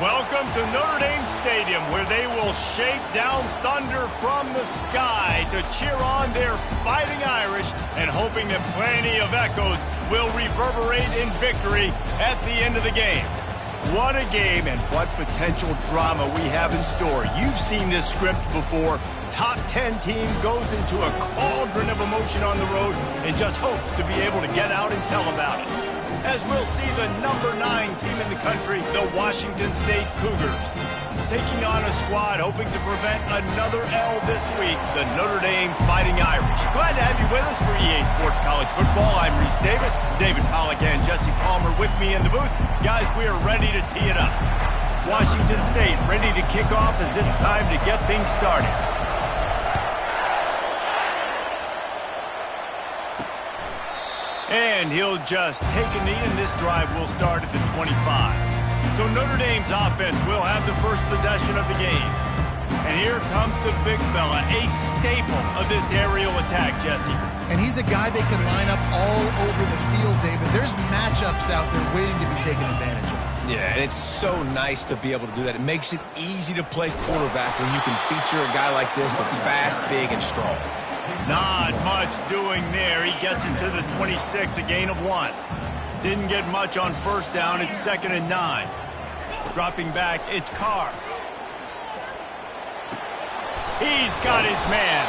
Welcome to Notre Dame Stadium, where they will shake down thunder from the sky to cheer on their Fighting Irish and hoping that plenty of echoes will reverberate in victory at the end of the game. What a game and what potential drama we have in store. You've seen this script before. Top 10 team goes into a cauldron of emotion on the road and just hopes to be able to get out and tell about it. As we'll see the number 9 team in the country, the Washington State Cougars, taking on a squad hoping to prevent another L this week, the Notre Dame Fighting Irish. Glad to have you with us for EA Sports College Football. I'm Reese Davis, David Pollack and Jesse Palmer with me in the booth. Guys, we are ready to tee it up. Washington State ready to kick off as it's time to get things started. And he'll just take a knee, and this drive will start at the 25. So Notre Dame's offense will have the first possession of the game. And here comes the big fella, a staple of this aerial attack, Jesse. And he's a guy they can line up all over the field, David. There's matchups out there waiting to be taken advantage of. Yeah, and it's so nice to be able to do that. It makes it easy to play quarterback when you can feature a guy like this that's fast, big, and strong. Not much doing there. He gets it to the 26, a gain of 1. Didn't get much on first down. It's 2nd and 9. Dropping back, it's Carr. He's got his man.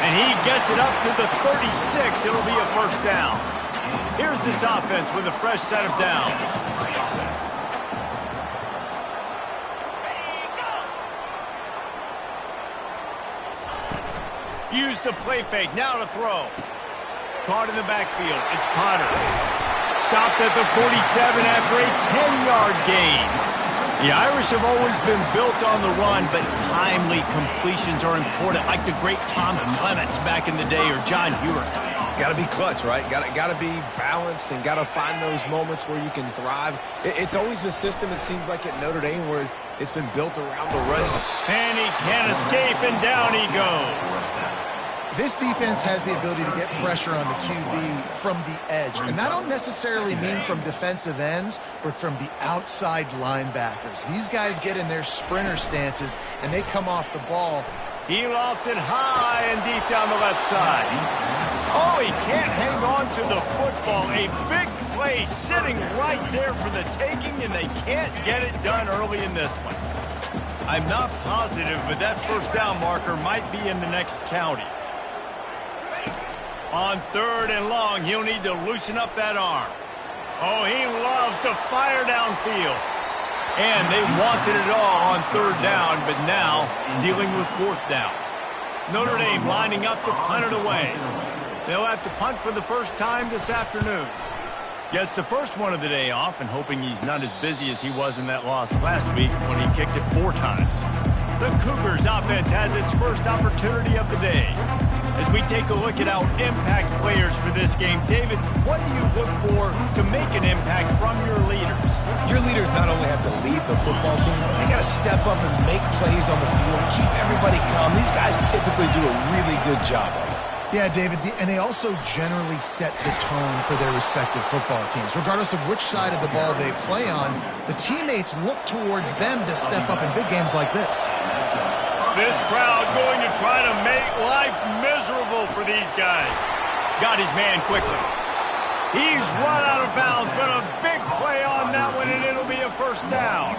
And he gets it up to the 36. It'll be a first down. Here's this offense with a fresh set of downs. Used the play fake, now to throw. Caught in the backfield, it's Potter. Stopped at the 47 after a 10-yard gain. The Irish have always been built on the run, but timely completions are important, like the great Tom Clements back in the day or John Hewart. Got to be clutch, right? Got to be balanced and got to find those moments where you can thrive. It's always a system, it seems like, at Notre Dame where it's been built around the run. And he can't escape, and down he goes. This defense has the ability to get pressure on the QB from the edge. And I don't necessarily mean from defensive ends, but from the outside linebackers. These guys get in their sprinter stances, and they come off the ball. He lofts it high and deep down the left side. Oh, he can't hang on to the football. A big play sitting right there for the taking, and they can't get it done early in this one. I'm not positive, but that first down marker might be in the next county. On 3rd and long, he'll need to loosen up that arm. Oh, he loves to fire downfield. And they wanted it all on 3rd down, but now dealing with 4th down. Notre Dame lining up to punt it away. They'll have to punt for the first time this afternoon. Gets the first one of the day off and hoping he's not as busy as he was in that loss last week when he kicked it 4 times. The Cougars offense has its first opportunity of the day. As we take a look at our impact players for this game, David, what do you look for to make an impact from your leaders? Your leaders not only have to lead the football team, but they got to step up and make plays on the field, keep everybody calm. These guys typically do a really good job of it. Yeah, David, and they also generally set the tone for their respective football teams. Regardless of which side of the ball they play on, the teammates look towards them to step up in big games like this. This crowd going to try to make life miserable for these guys. Got his man quickly. He's run out of bounds, but a big play on that one, and it'll be a first down.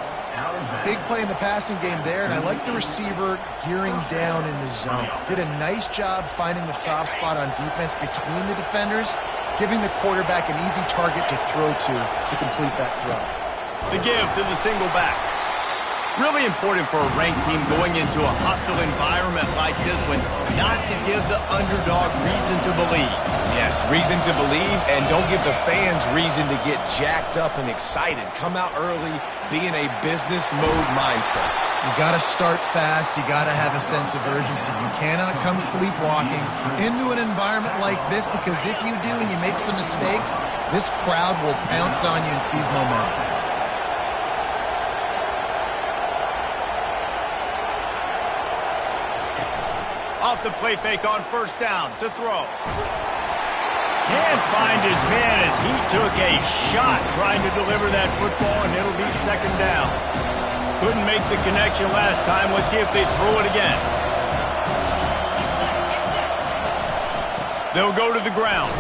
Big play in the passing game there, and I like the receiver gearing down in the zone. Did a nice job finding the soft spot on defense between the defenders, giving the quarterback an easy target to throw to complete that throw. The give to the single back. Really important for a ranked team going into a hostile environment like this one, not to give the underdog reason to believe. Yes, reason to believe, and don't give the fans reason to get jacked up and excited. Come out early, be in a business mode mindset. You got to start fast. You got to have a sense of urgency. You cannot come sleepwalking into an environment like this, because if you do and you make some mistakes, this crowd will pounce on you and seize momentum. Off the play fake on first down to throw. Can't find his man as he took a shot trying to deliver that football, and it'll be 2nd down. Couldn't make the connection last time. Let's see if they throw it again. They'll go to the ground.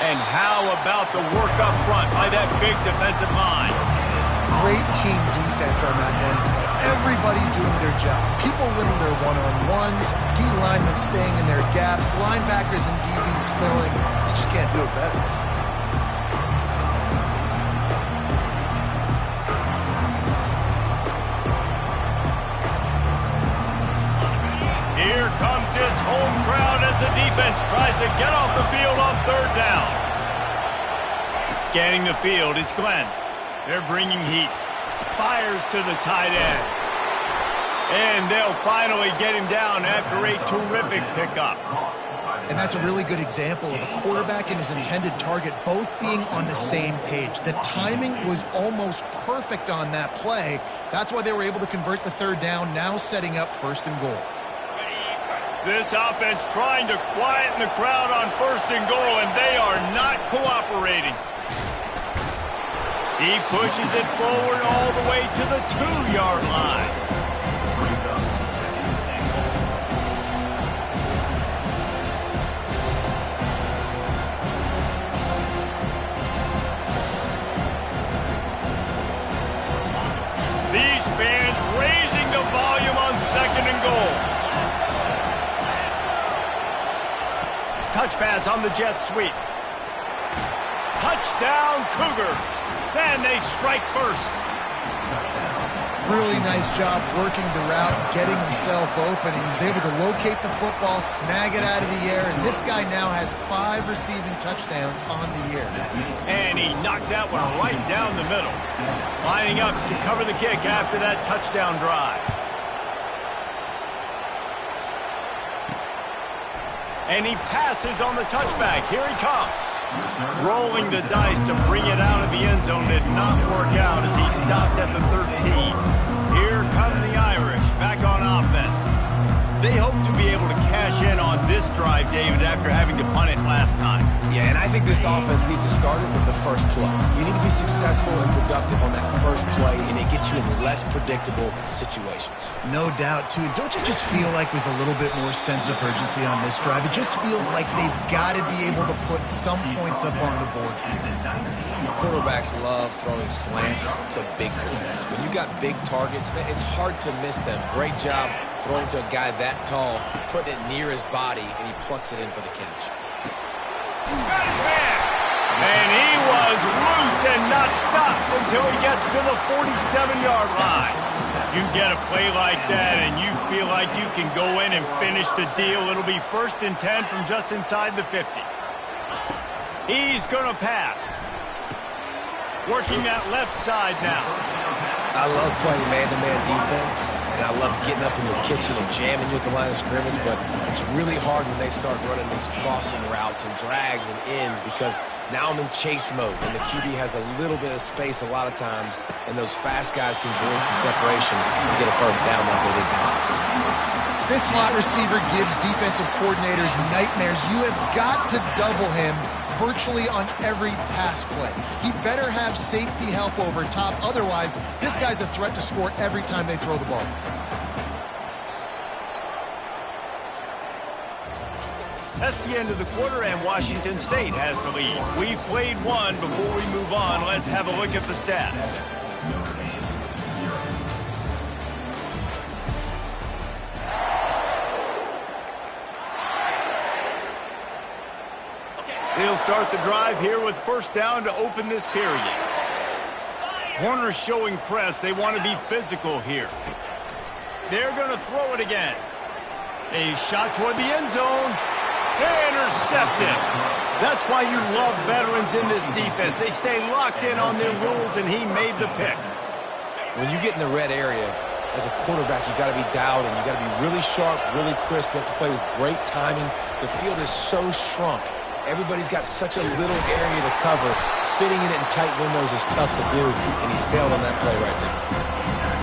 And how about the work up front by that big defensive line? Great team defense on that one play. Everybody doing their job. People winning their one-on-ones, D-linemen staying in their gaps, linebackers and DBs filling. You just can't do it better. Here comes his home crowd as the defense tries to get off the field on third down. Scanning the field, it's Glenn. They're bringing heat. Fires to the tight end. And they'll finally get him down after a terrific pickup. And that's a really good example of a quarterback and his intended target both being on the same page. The timing was almost perfect on that play. That's why they were able to convert the third down, now setting up first and goal. This offense trying to quieten the crowd on first and goal, and they are not cooperating. He pushes it forward all the way to the 2-yard line. These fans raising the volume on second and goal. Touch pass on the jet sweep. Touchdown Cougars. Then they strike first. Really nice job working the route, getting himself open. He was able to locate the football, snag it out of the air, and this guy now has 5 receiving touchdowns on the year. And he knocked that one right down the middle. Lining up to cover the kick after that touchdown drive. And he passes on the touchback. Here he comes. Rolling the dice to bring it out of the end zone did not work out as he stopped at the 13. Here come the Irish back on offense. They hope to be able to cash in on this drive, David, after having to punt it last time. Yeah, and I think this offense needs to start it with the first play. You need to be successful and productive on that first play, and it gets you in less predictable situations. No doubt, too. Don't you just feel like there's a little bit more sense of urgency on this drive? It just feels like they've got to be able to put some points up on the board. Quarterbacks love throwing slants to big plays. When you got big targets, man, it's hard to miss them. Great job throwing to a guy that tall, putting it near his body, and he plucks it in for the catch. And he was loose and not stopped until he gets to the 47-yard line. You get a play like that and you feel like you can go in and finish the deal. It'll be 1st and 10 from just inside the 50. He's going to pass. Working that left side now. I love playing man-to-man defense, and I love getting up in your kitchen and jamming you at the line of scrimmage, but it's really hard when they start running these crossing routes and drags and ends because now I'm in chase mode, and the QB has a little bit of space a lot of times, and those fast guys can create some separation and get a first down like they did now. This slot receiver gives defensive coordinators nightmares. You have got to double him virtually on every pass play. He better have safety help over top. Otherwise, this guy's a threat to score every time they throw the ball. That's the end of the quarter, and Washington State has the lead. We've played one. Before we move on, let's have a look at the stats. They'll start the drive here with first down to open this period. Corners showing press. They want to be physical here. They're going to throw it again. A shot toward the end zone. Intercepted. That's why you love veterans in this defense. They stay locked in on their rules, and he made the pick. When you get in the red area, as a quarterback, you got to be dialed in. You got to be really sharp, really crisp. You have to play with great timing. The field is so shrunk. Everybody's got such a little area to cover. Fitting in it in tight windows is tough to do, and he failed on that play right there.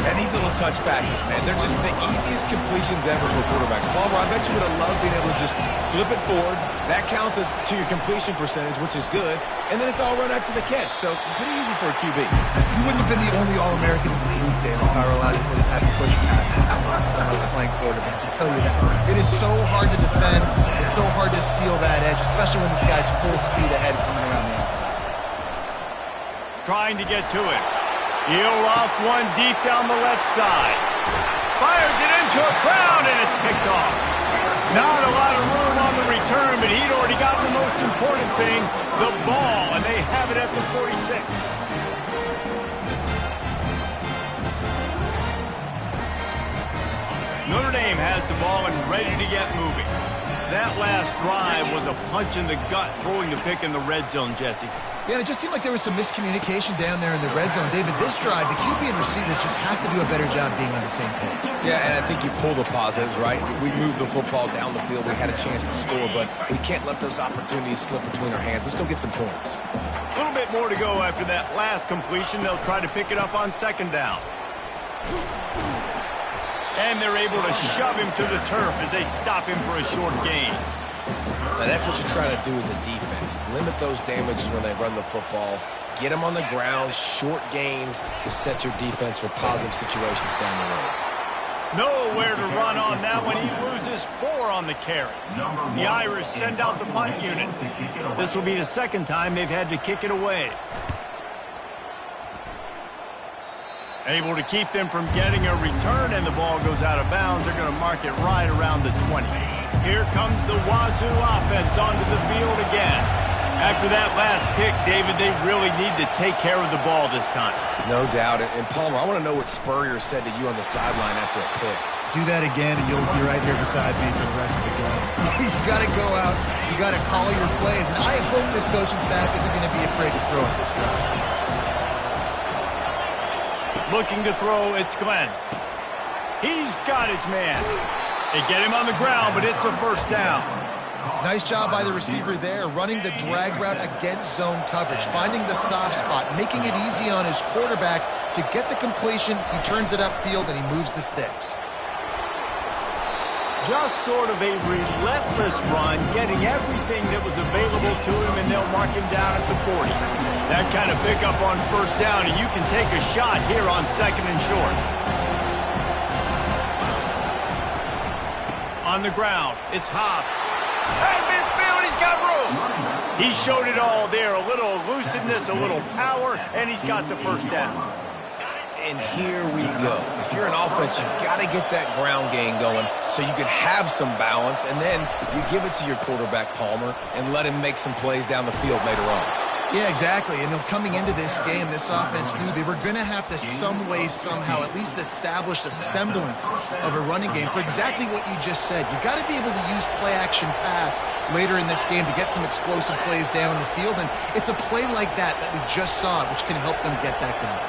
And these little touch passes, man, they're just the easiest completions ever for quarterbacks. Palmer, I bet you would have loved being able to just flip it forward. That counts as to your completion percentage, which is good. And then it's all run after the catch. So pretty easy for a QB. You wouldn't have been the only All-American in this booth, Dave, if I were allowed to have to push passes when I was playing quarterback. I'll tell you that. It is so hard to defend. It's so hard to seal that edge, especially when this guy's full speed ahead coming around the outside. Trying to get to it. He'll loft one deep down the left side. Fires it into a crowd, and it's picked off. Not a lot of room on the return, but he'd already gotten the most important thing, the ball, and they have it at the 46. Notre Dame has the ball and ready to get moving. That last drive was a punch in the gut, throwing the pick in the red zone, Jesse. Yeah, and it just seemed like there was some miscommunication down there in the red zone. David, this drive, the QB and receivers just have to do a better job being on the same page. Yeah, and I think you pull the positives, right? We moved the football down the field. We had a chance to score, but we can't let those opportunities slip between our hands. Let's go get some points. A little bit more to go after that last completion. They'll try to pick it up on second down. And they're able to shove him to the turf as they stop him for a short gain. Now that's what you're trying to do as a defense. Limit those damages when they run the football. Get them on the ground, short gains to set your defense for positive situations down the road. Nowhere to run on that one. He loses 4 on the carry. The Irish send out the punt unit. This will be the second time they've had to kick it away. Able to keep them from getting a return, and the ball goes out of bounds. They're going to mark it right around the 20. Here comes the Wazoo offense onto the field again. After that last pick, David, they really need to take care of the ball this time. No doubt. And Palmer, I want to know what Spurrier said to you on the sideline after a pick. Do that again, and you'll be right here beside me for the rest of the game. You got to go out. You got to call your plays. And I hope this coaching staff isn't going to be afraid to throw at this drive. Looking to throw, it's Glenn. He's got his man. They get him on the ground, but it's a first down. Nice job by the receiver there, running the drag route against zone coverage, finding the soft spot, making it easy on his quarterback to get the completion. He turns it upfield, and he moves the sticks. Just sort of a relentless run, getting everything that was available to him, and they'll mark him down at the 40. That kind of pickup on first down, and you can take a shot here on second and short. On the ground, it's Hobbs. Hey, midfield, he's got room. He showed it all there, a little elusiveness, a little power, and he's got the first down. And here we go. If you're an offense, you got to get that ground game going so you can have some balance, and then you give it to your quarterback, Palmer, and let him make some plays down the field later on. Yeah, exactly. And coming into this game, this offense knew they were going to have to some way, somehow, at least establish a semblance of a running game for exactly what you just said. You got to be able to use play-action pass later in this game to get some explosive plays down the field, and it's a play like that we just saw, which can help them get that going.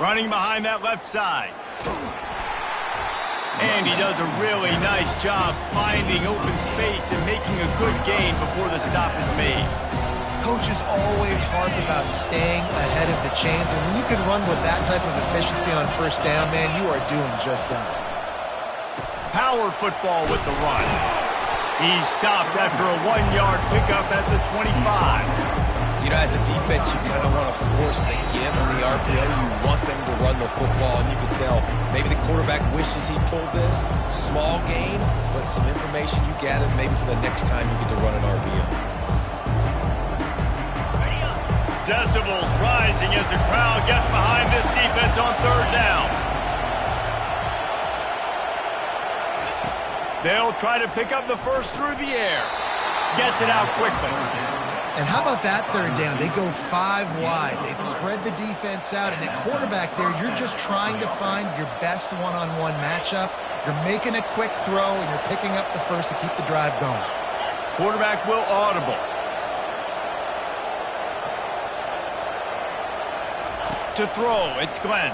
Running behind that left side. And he does a really nice job finding open space and making a good gain before the stop is made. Coaches always harp about staying ahead of the chains, and when you can run with that type of efficiency on first down, man, you are doing just that. Power football with the run. He's stopped after a 1-yard pickup at the 25. You know, as a defense, you kind of want to force the give on the RPO. You want them to run the football, and you can tell maybe the quarterback wishes he pulled this. Small gain, but some information you gathered maybe for the next time you get to run an RPO. Decibels rising as the crowd gets behind this defense on third down. They'll try to pick up the first through the air. Gets it out quickly. And how about that third down? They go 5 wide. They'd spread the defense out, and at quarterback there, you're just trying to find your best one-on-one matchup. You're making a quick throw, and you're picking up the first to keep the drive going. Quarterback will audible. To throw, it's Glenn.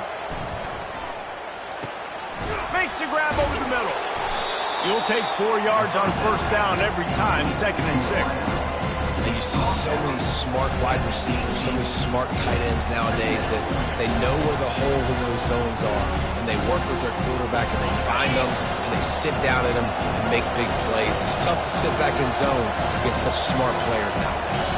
Makes the grab over the middle. You'll take 4 yards on first down every time, 2nd and 6. And you see so many smart wide receivers, so many smart tight ends nowadays that they know where the holes in those zones are, and they work with their quarterback, and they find them, and they sit down in them and make big plays. It's tough to sit back in zone against such smart players nowadays.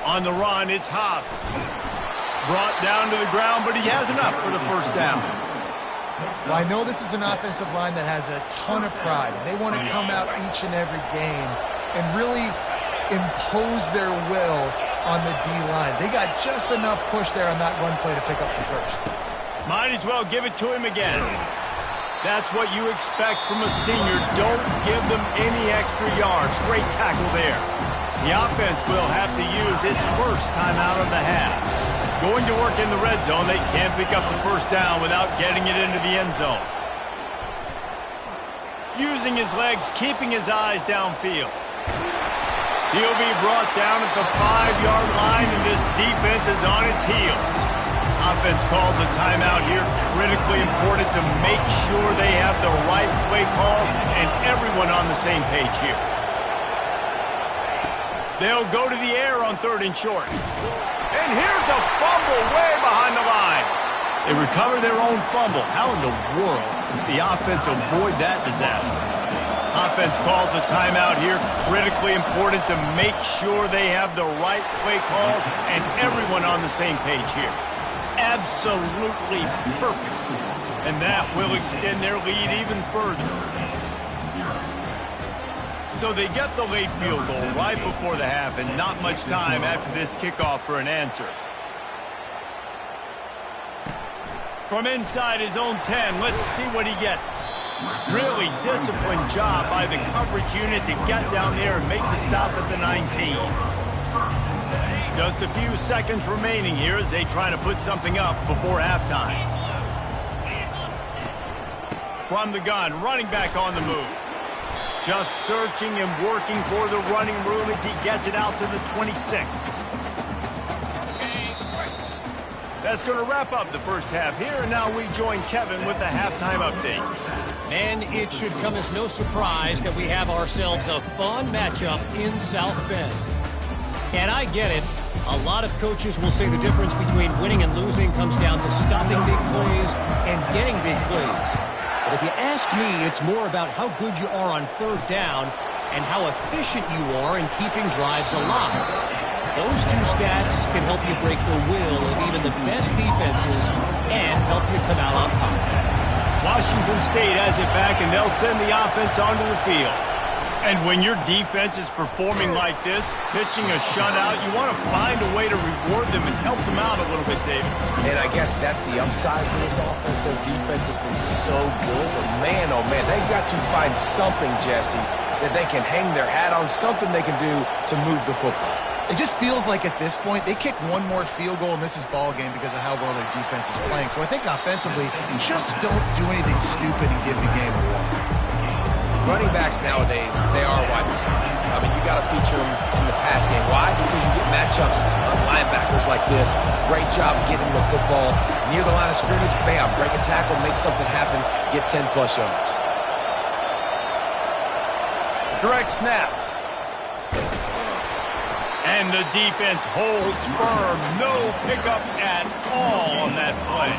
On the run, it's Hobbs. Brought down to the ground, but he has enough for the first down. Well, I know this is an offensive line that has a ton of pride, and they want to come out each and every game and really impose their will on the D-line. They got just enough push there on that run play to pick up the first. Might as well give it to him again. That's what you expect from a senior. Don't give them any extra yards. Great tackle there. The offense will have to use its first timeout of the half. Going to work in the red zone, they can't pick up the first down without getting it into the end zone. Using his legs, keeping his eyes downfield. He'll be brought down at the 5-yard line, and this defense is on its heels. Offense calls a timeout here. Critically important to make sure they have the right play call and everyone on the same page here. They'll go to the air on 3rd and short. And here's a fumble way behind the line. They recover their own fumble. How in the world does the offense avoid that disaster? Offense calls a timeout here. Critically important to make sure they have the right play call and everyone on the same page here. Absolutely perfect. And that will extend their lead even further. So they get the late field goal right before the half, and not much time after this kickoff for an answer. From inside his own 10, let's see what he gets. Really disciplined job by the coverage unit to get down there and make the stop at the 19. Just a few seconds remaining here as they try to put something up before halftime. From the gun, running back on the move. Just searching and working for the running room as he gets it out to the 26. That's going to wrap up the first half here, and now we join Kevin with the halftime update. And it should come as no surprise that we have ourselves a fun matchup in South Bend. And I get it. A lot of coaches will say the difference between winning and losing comes down to stopping big plays and getting big plays. But if you ask me, it's more about how good you are on 3rd down and how efficient you are in keeping drives alive. Those two stats can help you break the will of even the best defenses and help you come out on top. Washington State has it back, and they'll send the offense onto the field. And when your defense is performing like this, pitching a shutout, you want to find a way to reward them and help them out a little bit, David. And I guess that's the upside for this offense. Their defense has been so good, but man, oh man, they've got to find something, Jesse, that they can hang their hat on, something they can do to move the football. It just feels like at this point, they kick one more field goal and this is ball game because of how well their defense is playing. So I think offensively, just don't do anything stupid and give the game away. Running backs nowadays, they are wide receivers. I mean, you got to feature them in the pass game. Why? Because you get matchups on linebackers like this. Great job getting the football near the line of scrimmage. Bam, break a tackle, make something happen, get 10-plus yards. Direct snap. And the defense holds firm. No pickup at all on that play.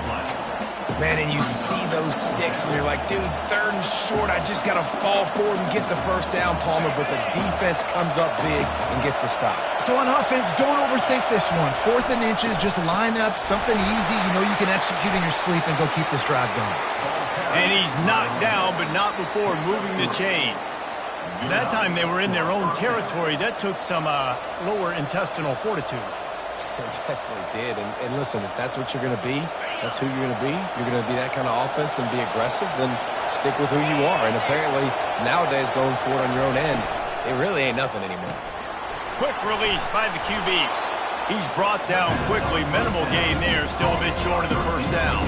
Man, and you see those sticks, and you're like, dude, 3rd and short, I just got to fall forward and get the first down, Palmer, but the defense comes up big and gets the stop. So on offense, don't overthink this one. 4th and inches, just line up something easy you know you can execute in your sleep and go keep this drive going. And he's knocked down, but not before moving the chains. That time they were in their own territory. That took some lower intestinal fortitude. It definitely did. And listen, if that's what you're going to be, that's who you're going to be. You're going to be that kind of offense and be aggressive, then stick with who you are. And apparently, nowadays, going forward on your own end, it really ain't nothing anymore. Quick release by the QB. He's brought down quickly. Minimal gain there. Still a bit short of the first down.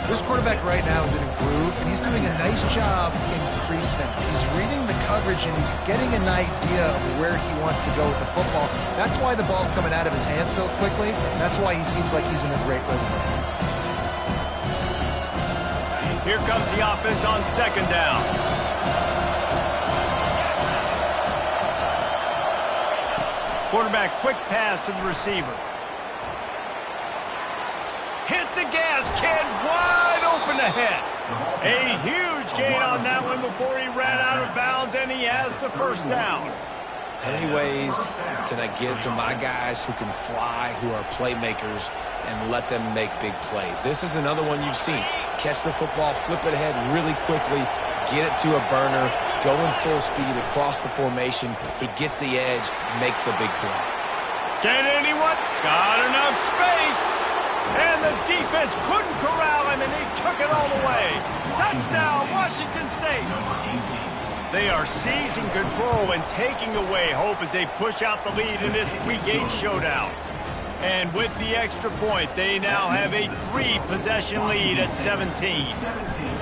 This quarterback right now is in a groove, and he's doing a nice job increasing. He's reading the coverage, and he's getting an idea of where he wants to go with the football. That's why the ball's coming out of his hands so quickly. That's why he seems like he's in a great rhythm. Here comes the offense on second down. Quarterback, quick pass to the receiver. Hit the gas, kid, wide open ahead. A huge gain on that one before he ran out of bounds, and he has the first down. How many ways can I get to my guys who can fly, who are playmakers, and let them make big plays? This is another one you've seen. Catch the football, flip it ahead really quickly, get it to a burner, go in full speed across the formation. He gets the edge, makes the big play. Can anyone? Got enough space. And the defense couldn't corral him, and he took it all the way. Touchdown, Washington State. They are seizing control and taking away hope as they push out the lead in this Week 8 showdown. And with the extra point, they now have a 3-possession lead at 17.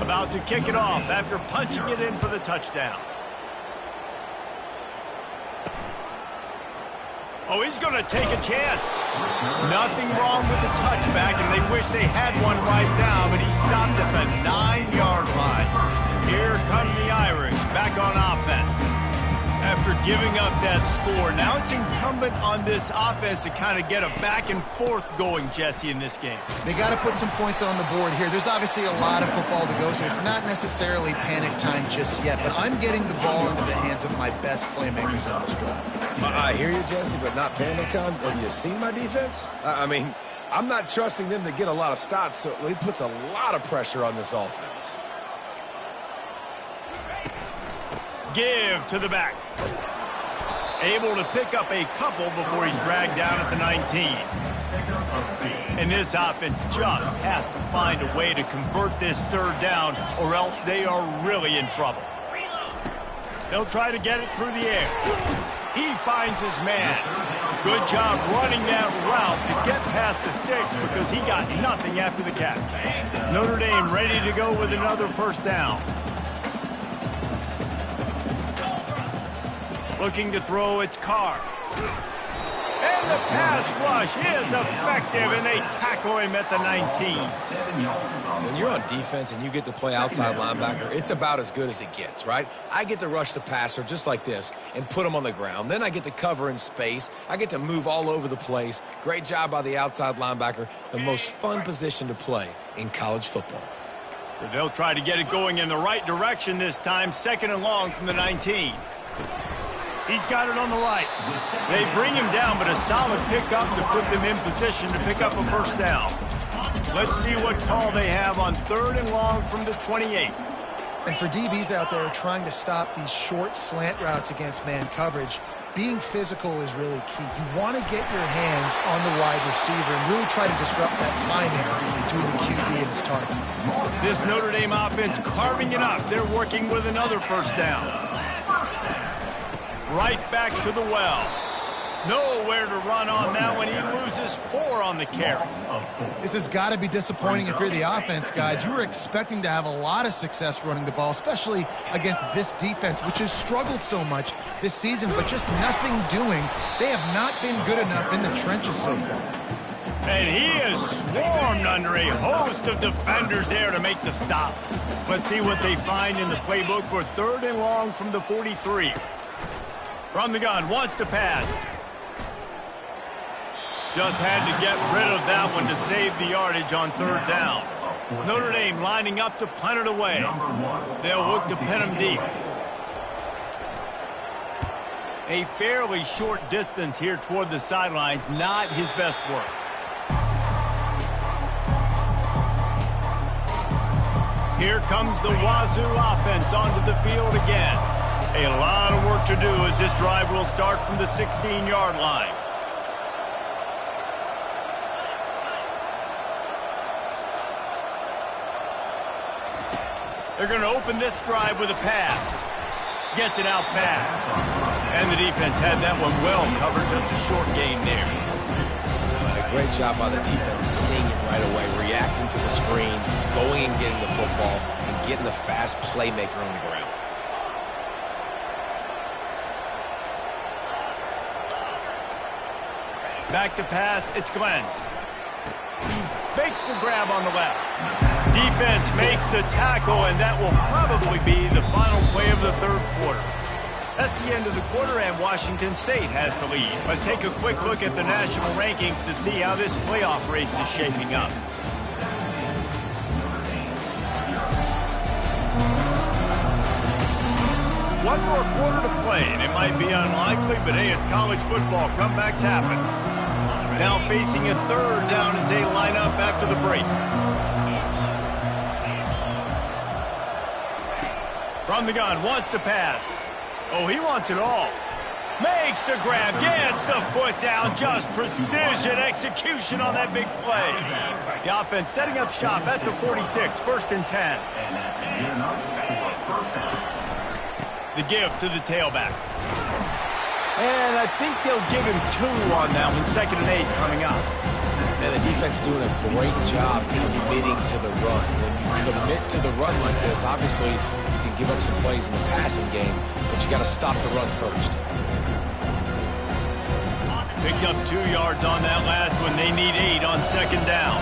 About to kick it off after punching it in for the touchdown. Oh, he's going to take a chance. Nothing wrong with the touchback, and they wish they had one right now, but he stopped at the 9-yard line. Here come the Irish back on offense. After giving up that score, now it's incumbent on this offense to kind of get a back and forth going, Jesse, in this game. They got to put some points on the board here. There's obviously a lot of football to go, so it's not necessarily panic time just yet, but I'm getting the ball into the hands of my best playmakers on this drive. I hear you, Jesse, but not panic time. Have you seen my defense? I mean, I'm not trusting them to get a lot of stops, so he puts a lot of pressure on this offense. Give to the back. Able to pick up a couple before he's dragged down at the 19. And this offense just has to find a way to convert this third down, or else they are really in trouble. They'll try to get it through the air. He finds his man. Good job running that route to get past the sticks because he got nothing after the catch. Notre Dame ready to go with another first down. Looking to throw, it's Carr. And the pass rush is effective, and they tackle him at the 19. When you're on defense and you get to play outside linebacker, it's about as good as it gets, right? I get to rush the passer just like this and put him on the ground. Then I get to cover in space. I get to move all over the place. Great job by the outside linebacker. The most fun position to play in college football. So they'll try to get it going in the right direction this time. 2nd and long from the 19. He's got it on the right. They bring him down, but a solid pickup to put them in position to pick up a first down. Let's see what call they have on 3rd and long from the 28. And for DBs out there trying to stop these short slant routes against man coverage, being physical is really key. You want to get your hands on the wide receiver and really try to disrupt that timing between the QB and his target. This Notre Dame offense carving it up. They're working with another first down. Right back to the well. Nowhere to run on that one. He loses 4 on the carry. This has got to be disappointing if you're the offense, guys. You were expecting to have a lot of success running the ball, especially against this defense, which has struggled so much this season, but just nothing doing. They have not been good enough in the trenches so far. And he is swarmed under a host of defenders there to make the stop. Let's see what they find in the playbook for 3rd and long from the 43. From the gun, wants to pass. Just had to get rid of that one to save the yardage on 3rd down. Notre Dame lining up to punt it away. They'll look to pin him deep. A fairly short distance here toward the sidelines, not his best work. Here comes the Wazoo offense onto the field again. A lot of work to do as this drive will start from the 16-yard line. They're going to open this drive with a pass. Gets it out fast. And the defense had that one well covered, just a short gain there. A great job by the defense, seeing it right away, reacting to the screen, going and getting the football, and getting the fast playmaker on the ground. Back to pass, it's Glenn. Makes the grab on the left. Defense makes the tackle, and that will probably be the final play of the third quarter. That's the end of the quarter, and Washington State has the lead. Let's take a quick look at the national rankings to see how this playoff race is shaping up. One more quarter to play, and it might be unlikely, but hey, it's college football. Comebacks happen. Now facing a third down as they line up after the break. From the gun, wants to pass. Oh, he wants it all. Makes the grab, gets the foot down. Just precision execution on that big play. The offense setting up shop at the 46, 1st and 10. The give to the tailback. And I think they'll give him 2 on that one. 2nd and 8 coming up. And the defense doing a great job committing to the run. When you commit to the run like this, obviously you can give up some plays in the passing game, but you got to stop the run first. Picked up 2 yards on that last one. They need 8 on 2nd down.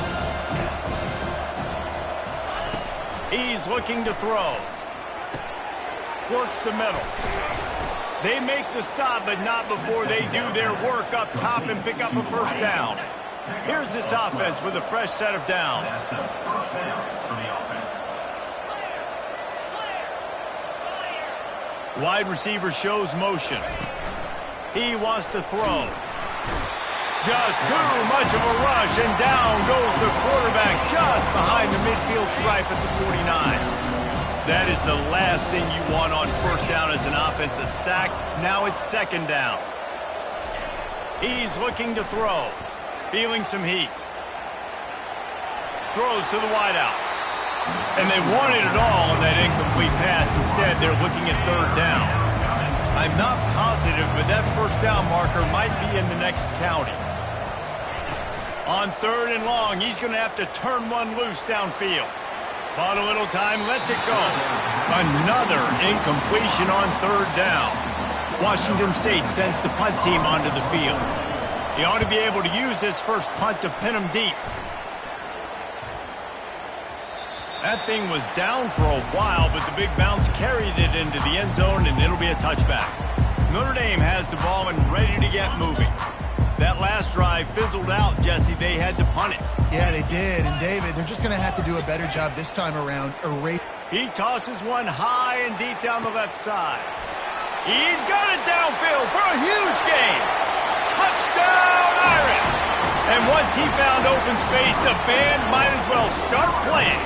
He's looking to throw. Works the middle. They make the stop, but not before they do their work up top and pick up a 1st down. Here's this offense with a fresh set of downs. Wide receiver shows motion. He wants to throw. Just too much of a rush, and down goes the quarterback just behind the midfield stripe at the 49. That is the last thing you want on 1st down as an offensive sack. Now it's 2nd down. He's looking to throw. Feeling some heat. Throws to the wideout. And they wanted it all on that incomplete pass. Instead, they're looking at 3rd down. I'm not positive, but that 1st down marker might be in the next county. On 3rd and long, he's going to have to turn one loose downfield. Bought a little time, lets it go. Another incompletion on 3rd down. Washington State sends the punt team onto the field. He ought to be able to use this first punt to pin him deep. That thing was down for a while, but the big bounce carried it into the end zone, and it'll be a touchback. Notre Dame has the ball and ready to get moving. That last drive fizzled out, Jesse. They had to punt it. Yeah, they did. And, David, they're just going to have to do a better job this time around. He tosses one high and deep down the left side. He's got it downfield for a huge gain. Touchdown, Irish! And once he found open space, the band might as well start playing.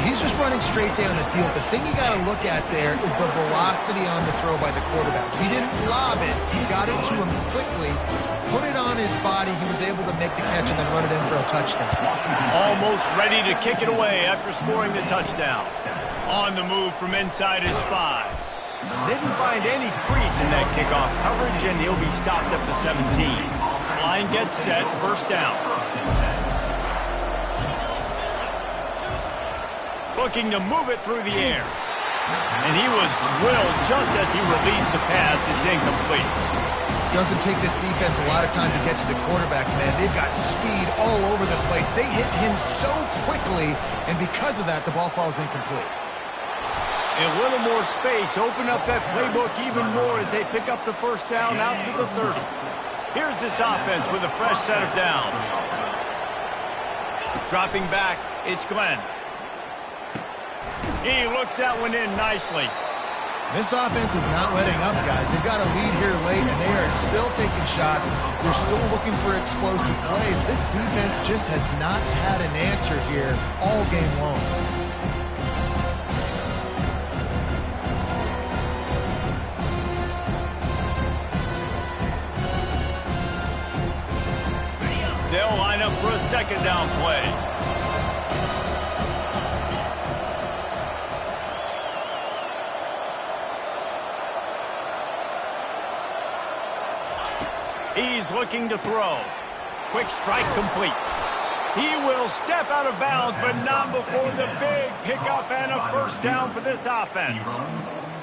He's just running straight down the field. The thing you got to look at there is the velocity on the throw by the quarterback. He didn't lob it. He got it to him quickly, put it on his body. He was able to make the catch and then run it in for a touchdown. Almost ready to kick it away after scoring the touchdown. On the move from inside his 5. Didn't find any crease in that kickoff coverage, and he'll be stopped at the 17. Line gets set, 1st down. Looking to move it through the air. And he was drilled just as he released the pass. It's incomplete. Doesn't take this defense a lot of time to get to the quarterback, man. They've got speed all over the place. They hit him so quickly, and because of that, the ball falls incomplete. A little more space. Open up that playbook even more as they pick up the 1st down out to the 30. Here's this offense with a fresh set of downs. Dropping back, it's Glenn. He looks that one in nicely. This offense is not letting up, guys. They've got a lead here late, and they are still taking shots. They're still looking for explosive plays. This defense just has not had an answer here all game long. They'll line up for a 2nd down play. He's looking to throw. Quick strike complete. He will step out of bounds, but not before the big pickup and a 1st down for this offense.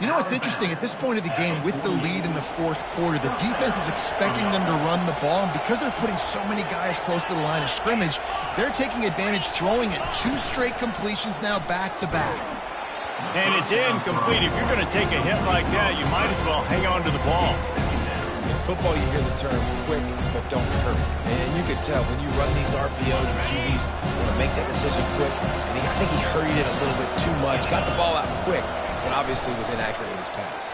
You know, it's interesting. At this point of the game, with the lead in the fourth quarter, the defense is expecting them to run the ball. And because they're putting so many guys close to the line of scrimmage, they're taking advantage, throwing it 2 straight completions now back-to-back. And it's incomplete. If you're going to take a hit like that, you might as well hang on to the ball. In football, you hear the term quick, but don't hurry. And you can tell when you run these RPOs and QBs want to make that decision quick. And I think he hurried it a little bit too much, got the ball out quick, but obviously was inaccurate with his pass.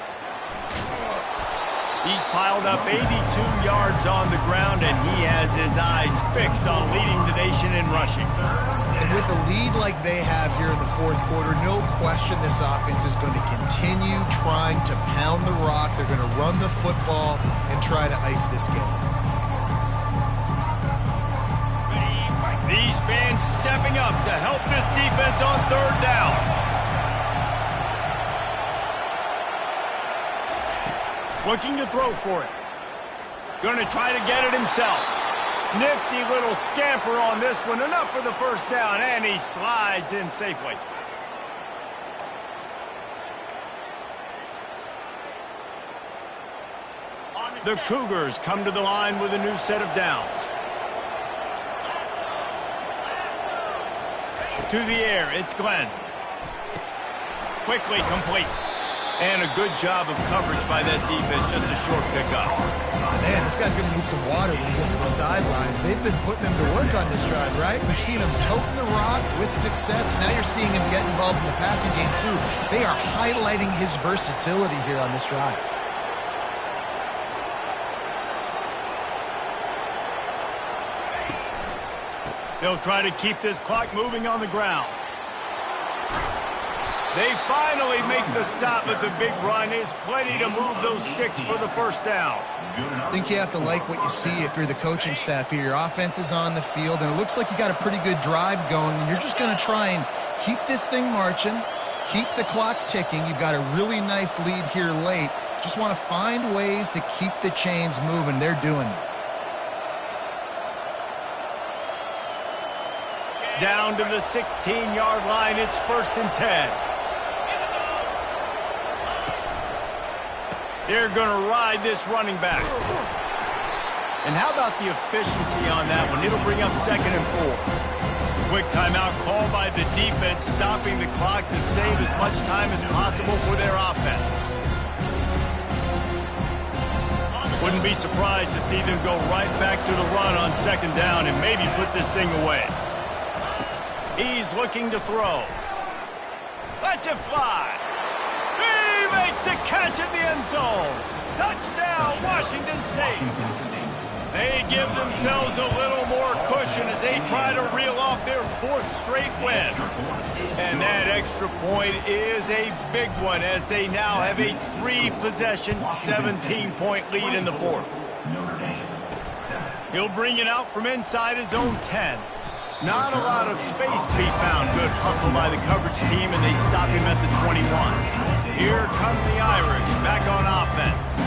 He's piled up 82 yards on the ground, and he has his eyes fixed on leading the nation in rushing. And with a lead like they have here in the fourth quarter, no question this offense is going to continue trying to pound the rock. They're going to run the football and try to ice this game. These fans stepping up to help this defense on third down. Looking to throw for it. Going to try to get it himself. Nifty little scamper on this one. Enough for the first down, and he slides in safely. The Cougars come to the line with a new set of downs. To the air, it's Glenn. Quickly complete. And a good job of coverage by that defense, just a short pickup. Man, this guy's going to need some water when he gets to the sidelines. They've been putting him to work on this drive, right? We've seen him toting the rock with success. Now you're seeing him get involved in the passing game, too. They are highlighting his versatility here on this drive. They'll try to keep this clock moving on the ground. They finally make the stop, but the big run is plenty to move those sticks for the first down. I think you have to like what you see if you're the coaching staff here. Your offense is on the field, and it looks like you got a pretty good drive going, and you're just going to try and keep this thing marching, keep the clock ticking. You've got a really nice lead here late. Just want to find ways to keep the chains moving. They're doing that. Down to the 16-yard line, it's 1st and 10. They're going to ride this running back. And how about the efficiency on that one? It'll bring up 2nd and 4. Quick timeout called by the defense, stopping the clock to save as much time as possible for their offense. Wouldn't be surprised to see them go right back to the run on 2nd down and maybe put this thing away. He's looking to throw. Let's it fly. He makes the catch in the end zone. Touchdown, Washington State. They give themselves a little more cushion as they try to reel off their 4th straight win. And that extra point is a big one as they now have a 3-possession, 17-point lead in the 4th. He'll bring it out from inside his own 10. Not a lot of space to be found. Good hustle by the coverage team, and they stop him at the 21. Here come the Irish, back on offense.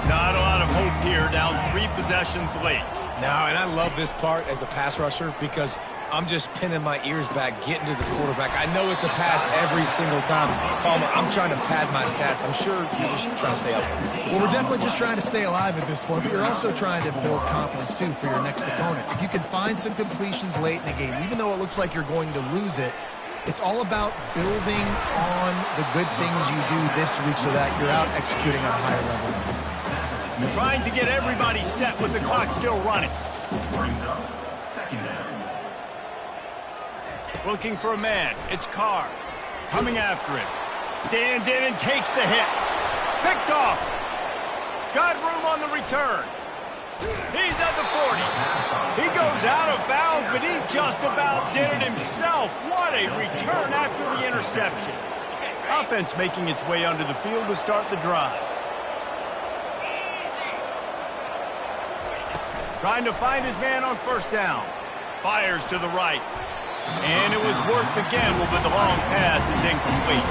Not a lot of hope here, down 3 possessions late. No, and I love this part as a pass rusher because I'm just pinning my ears back, getting to the quarterback. I know it's a pass every single time. Palmer, I'm trying to pad my stats. I'm sure you're just trying to stay up. Well, we're definitely just trying to stay alive at this point, but you're also trying to build confidence, too, for your next opponent. If you can find some completions late in the game, even though it looks like you're going to lose it, it's all about building on the good things you do this week so that you're out executing at a higher level. Trying to get everybody set with the clock still running. Looking for a man. It's Carr. Coming after him. Stands in and takes the hit. Picked off. Got room on the return. He's at the 40. He goes out of bounds, but he just about did it himself. What a return after the interception. Offense making its way onto the field to start the drive. Trying to find his man on 1st down. Fires to the right. And it was worth the gamble, but the long pass is incomplete.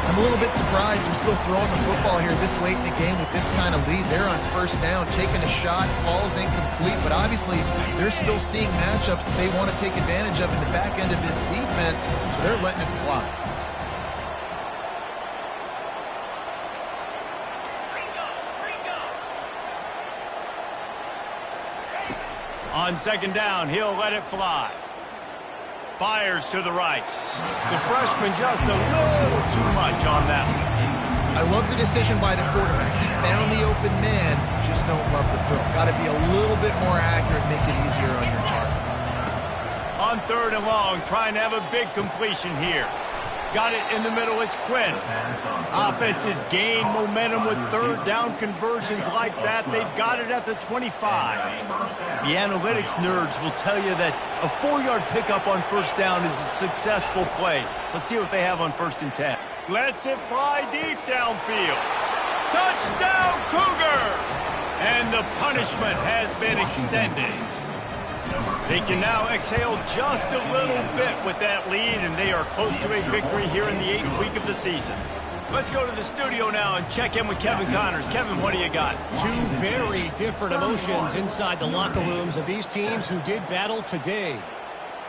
I'm a little bit surprised they're still throwing the football here this late in the game with this kind of lead. They're on 1st down, taking a shot, falls incomplete, but obviously they're still seeing matchups that they want to take advantage of in the back end of this defense, so they're letting it fly. On second down, he'll let it fly. Fires to the right. The freshman just a little too much on that one. I love the decision by the quarterback. He found the open man, just don't love the throw. Got to be a little bit more accurate, make it easier on your target. On third and long, trying to have a big completion here. Got it in the middle, it's Quinn. Offenses gain momentum with third down conversions like that. They've got it at the 25. The analytics nerds will tell you that a 4-yard pickup on first down is a successful play. Let's see what they have on 1st and 10. Lets it fly deep downfield. Touchdown, Cougars! And the punishment has been extended. They can now exhale just a little bit with that lead, and they are close to a victory here in the 8th week of the season. Let's go to the studio now and check in with Kevin Connors. Kevin, what do you got? Two very different emotions inside the locker rooms of these teams who did battle today.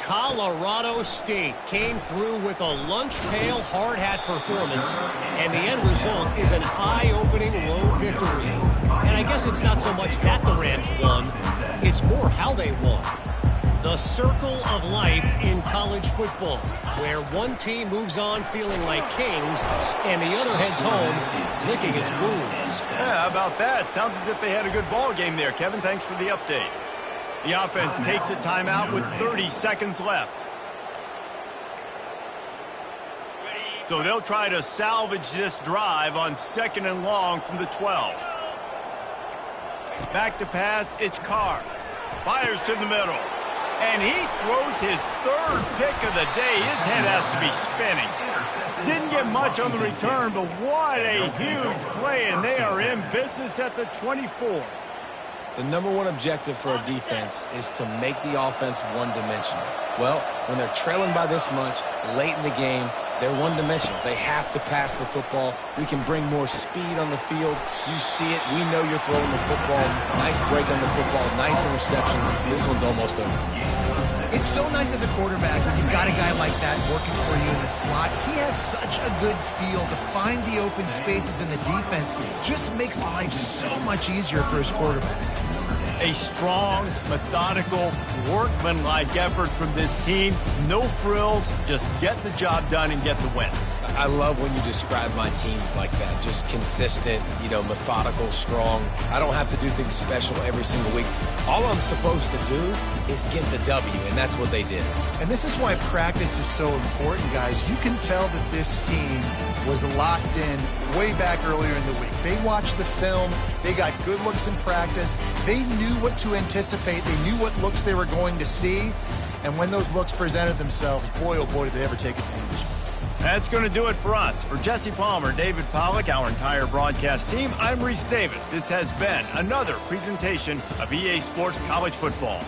Colorado State came through with a lunch pail hard hat performance, and the end result is an eye-opening road victory. And I guess it's not so much that the Rams won, it's more how they won. The circle of life in college football, where one team moves on feeling like kings, and the other heads home licking its wounds. Yeah, how about that? Sounds as if they had a good ball game there. Kevin, thanks for the update. The offense takes a timeout with 30 seconds left. So they'll try to salvage this drive on 2nd and long from the 12. Back to pass, it's Carr. Fires to the middle. And he throws his 3rd pick of the day. His head has to be spinning. Didn't get much on the return, but what a huge play, and they are in business at the 24. The number one objective for a defense is to make the offense one-dimensional. Well, when they're trailing by this much late in the game, they're one-dimensional. They have to pass the football. We can bring more speed on the field. You see it. We know you're throwing the football. Nice break on the football. Nice interception. This one's almost over. It's so nice as a quarterback when you've got a guy like that working for you in the slot. He has such a good feel to find the open spaces in the defense. Just makes life so much easier for his quarterback. A strong, methodical, workmanlike effort from this team. No frills, just get the job done and get the win. I love when you describe my teams like that. Just consistent, methodical, strong. I don't have to do things special every single week. All I'm supposed to do is get the W, and that's what they did. And this is why practice is so important, guys. You can tell that this team was locked in way back earlier in the week. They watched the film. They got good looks in practice. They knew what to anticipate. They knew what looks they were going to see. And when those looks presented themselves, boy, oh boy, did they ever take advantage. That's going to do it for us. For Jesse Palmer, David Pollack, our entire broadcast team, I'm Reese Davis. This has been another presentation of EA Sports College Football.